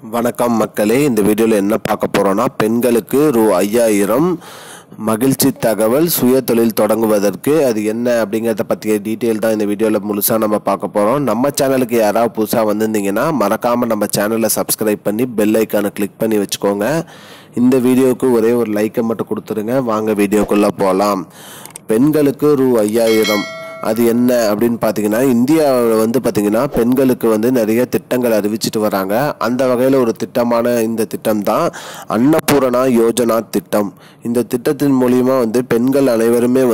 வணக்கம் மக்களே, இந்த வீடியோவில் என்ன பார்க்க போகிறோன்னா, பெண்களுக்கு ரூ.5000 மகிழ்ச்சி தகவல் சுய தொழில் தொடங்குவதற்கு அது என்ன அப்படிங்கிறத பற்றிய டீட்டெயில் தான் இந்த வீடியோவில் முழுசாக நம்ம பார்க்க போகிறோம். நம்ம சேனலுக்கு யாராவது புதுசாக வந்திருந்தீங்கன்னா மறக்காமல் நம்ம சேனலை சப்ஸ்கிரைப் பண்ணி பெல் ஐக்கானை கிளிக் பண்ணி வச்சுக்கோங்க. இந்த வீடியோவுக்கு ஒரே ஒரு லைக்கை மட்டும் கொடுத்துருங்க. வாங்க வீடியோக்குள்ளே போகலாம். பெண்களுக்கு ரூ.5000 அது என்ன அப்படின்னு பார்த்தீங்கன்னா, இந்தியாவில் பார்த்தீங்கன்னா பெண்களுக்கு நிறைய திட்டங்கள் அறிவிச்சிட்டு வராங்க. அந்த வகையில் ஒரு திட்டமான இந்த திட்டம் தான் அன்னபூரணா யோஜனா திட்டம். இந்த திட்டத்தின் மூலிமா பெண்கள் அனைவருமே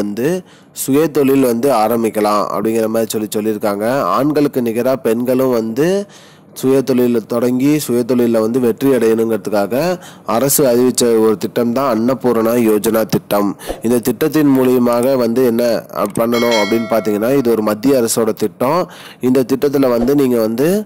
சுய தொழில் ஆரம்பிக்கலாம் அப்படிங்கிற மாதிரி சொல்லியிருக்காங்க. ஆண்களுக்கு நிகராக பெண்களும் சுய தொழிலில் தொடங்கி சுய தொழிலில் வெற்றி அடையணுங்கிறதுக்காக அரசு அறிவித்த ஒரு திட்டம் தான் அன்னபூரணா யோஜனா திட்டம். இந்த திட்டத்தின் மூலியமாக என்ன பண்ணணும் அப்படின்னு பார்த்தீங்கன்னா, இது ஒரு மத்திய அரசோட திட்டம். இந்த திட்டத்தில் நீங்கள்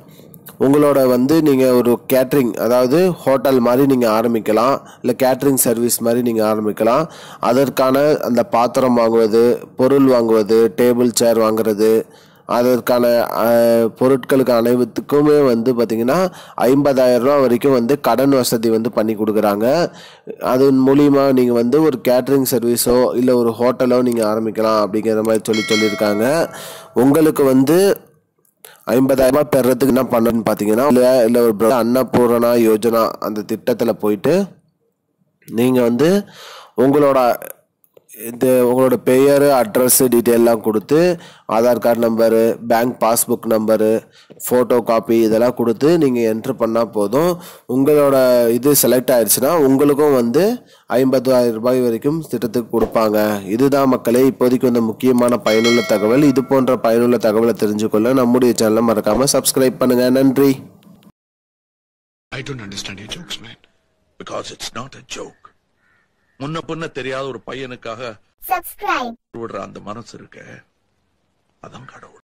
உங்களோட நீங்கள் ஒரு கேட்ரிங், அதாவது ஹோட்டல் மாதிரி நீங்கள் ஆரம்பிக்கலாம், இல்லை கேட்ரிங் சர்வீஸ் மாதிரி நீங்கள் ஆரம்பிக்கலாம். அதற்கான அந்த பாத்திரம் வாங்குவது, பொருள் வாங்குவது, டேபிள் சேர் வாங்குறது, அதற்கான பொருட்களுக்கு அனைத்துக்குமே பார்த்தீங்கன்னா 50,000 ரூபா வரைக்கும் கடன் வசதி பண்ணி கொடுக்குறாங்க. அதன் மூலிமா நீங்கள் ஒரு கேட்ரிங் சர்வீஸோ இல்லை ஒரு ஹோட்டலோ நீங்கள் ஆரம்பிக்கலாம் அப்படிங்கிற மாதிரி சொல்லியிருக்காங்க. உங்களுக்கு 50,000 ரூபாய் பெறதுக்கு என்ன பண்ணணும்னு பார்த்தீங்கன்னா, இல்லை ஒரு அன்னபூரணா யோஜனா அந்த திட்டத்தில் போயிட்டு நீங்கள் உங்களோட பெயர், அட்ரஸ் டீட்டெயிலெலாம் கொடுத்து, Aadhaar card number, bank passbook number, photo copy இதெல்லாம் கொடுத்து நீங்கள் என்ட்ரு பண்ணால் போதும். உங்களோட இது செலக்ட் ஆகிடுச்சுன்னா உங்களுக்கும் 50,000 ரூபாய் வரைக்கும் திட்டத்துக்கு கொடுப்பாங்க. இதுதான் மக்களே இப்போதைக்கு முக்கியமான பயனுள்ள தகவல். இது போன்ற பயனுள்ள தகவலை தெரிஞ்சுக்கொள்ள நம்முடைய சேனலை மறக்காமல் சப்ஸ்கிரைப் பண்ணுங்கள். நன்றி. I don't understand your jokes, man. Because it's not a joke. முன்ன பின்ன தெரியாத ஒரு பையனுக்காக விடுற அந்த மனசு இருக்க, அதான் கடவுள்.